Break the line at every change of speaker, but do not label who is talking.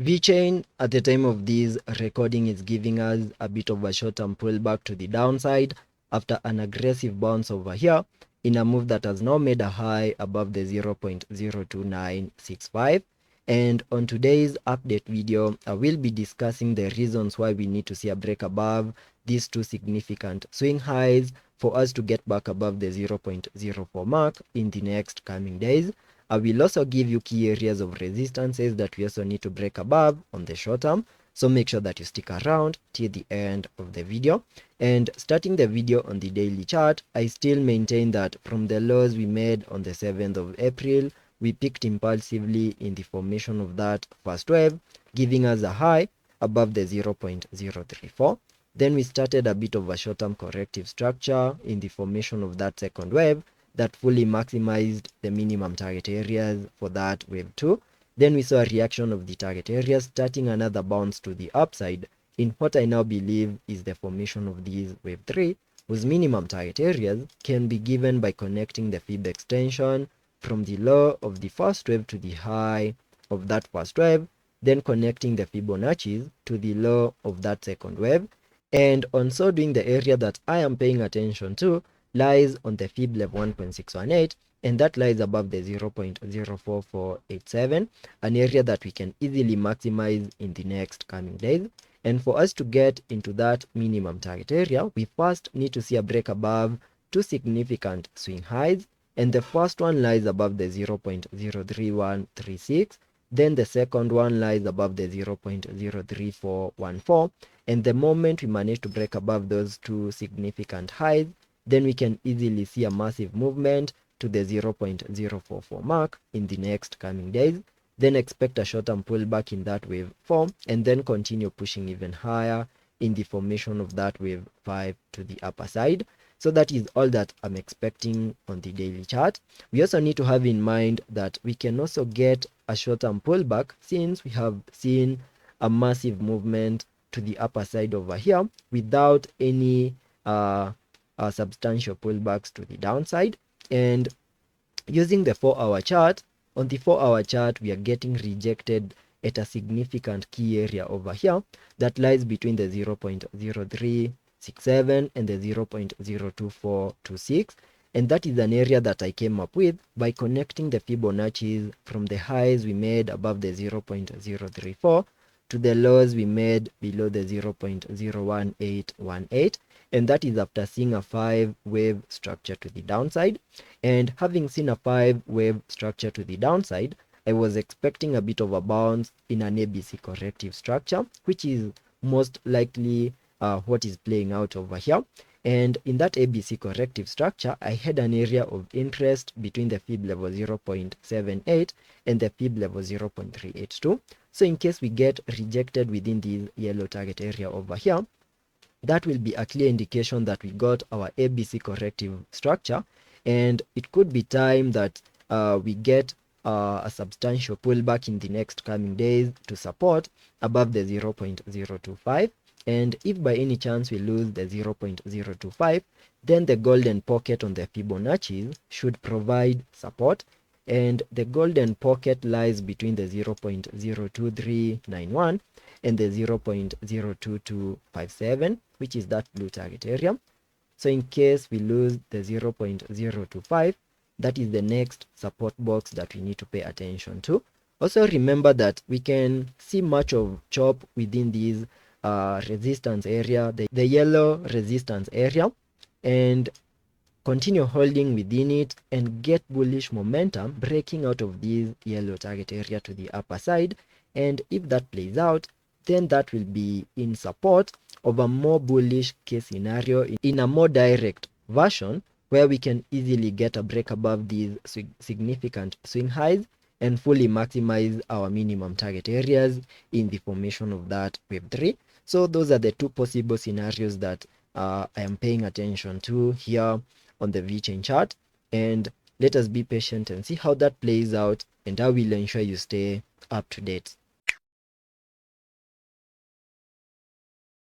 Vechain at the time of this recording is giving us a bit of a short-term pullback to the downside after an aggressive bounce over here in a move that has now made a high above the 0.02965. And on today's update video, I will be discussing the reasons why we need to see a break above these two significant swing highs for us to get back above the 0.04 mark in the next coming days. I will also give you key areas of resistances that we also need to break above on the short term. So make sure that you stick around till the end of the video. And starting the video on the daily chart, I still maintain that from the lows we made on the 7th of April, we picked impulsively in the formation of that first wave, giving us a high above the 0.034. Then we started a bit of a short-term corrective structure in the formation of that second wave that fully maximized the minimum target areas for that wave 2. Then we saw a reaction of the target areas starting another bounce to the upside in what I now believe is the formation of these wave 3, whose minimum target areas can be given by connecting the fib extension from the low of the first wave to the high of that first wave, then connecting the Fibonacci's to the low of that second wave. And on so doing, the area that I am paying attention to lies on the fib level 1.618, and that lies above the 0.04487, an area that we can easily maximize in the next coming days. And for us to get into that minimum target area, we first need to see a break above two significant swing highs, and the first one lies above the 0.03136, then the second one lies above the 0.03414, and the moment we manage to break above those two significant highs, then we can easily see a massive movement to the 0.044 mark in the next coming days. Then expect a short-term pullback in that wave 4, and then continue pushing even higher in the formation of that wave 5 to the upper side. So that is all that I'm expecting on the daily chart. We also need to have in mind that we can also get a short-term pullback since we have seen a massive movement to the upper side over here without any substantial pullbacks to the downside. And using the 4-hour chart, on the 4-hour chart we are getting rejected at a significant key area over here that lies between the 0.0367 and the 0.02426, and that is an area that I came up with by connecting the Fibonacci's from the highs we made above the 0.034 to the lows we made below the 0.01818, and that is after seeing a 5-wave structure to the downside. And having seen a 5-wave structure to the downside, I was expecting a bit of a bounce in an ABC corrective structure, which is most likely what is playing out over here. And in that ABC corrective structure, I had an area of interest between the fib level 0.78 and the fib level 0.382. So in case we get rejected within this yellow target area over here, that will be a clear indication that we got our ABC corrective structure, and it could be time that we get a substantial pullback in the next coming days to support above the 0.025. And if by any chance we lose the 0.025, then the golden pocket on the Fibonacci should provide support, and the golden pocket lies between the 0.02391 and the 0.02257, which is that blue target area. So in case we lose the 0.025, that is the next support box that we need to pay attention to. Also remember that we can see much of chop within these resistance area, the yellow resistance area, and continue holding within it and get bullish momentum breaking out of this yellow target area to the upper side. And if that plays out, then that will be in support of a more bullish case scenario in a more direct version, where we can easily get a break above these significant swing highs and fully maximize our minimum target areas in the formation of that wave 3. So those are the two possible scenarios that I am paying attention to here on the Vechain chart, and let us be patient and see how that plays out, and I will ensure you stay up to date.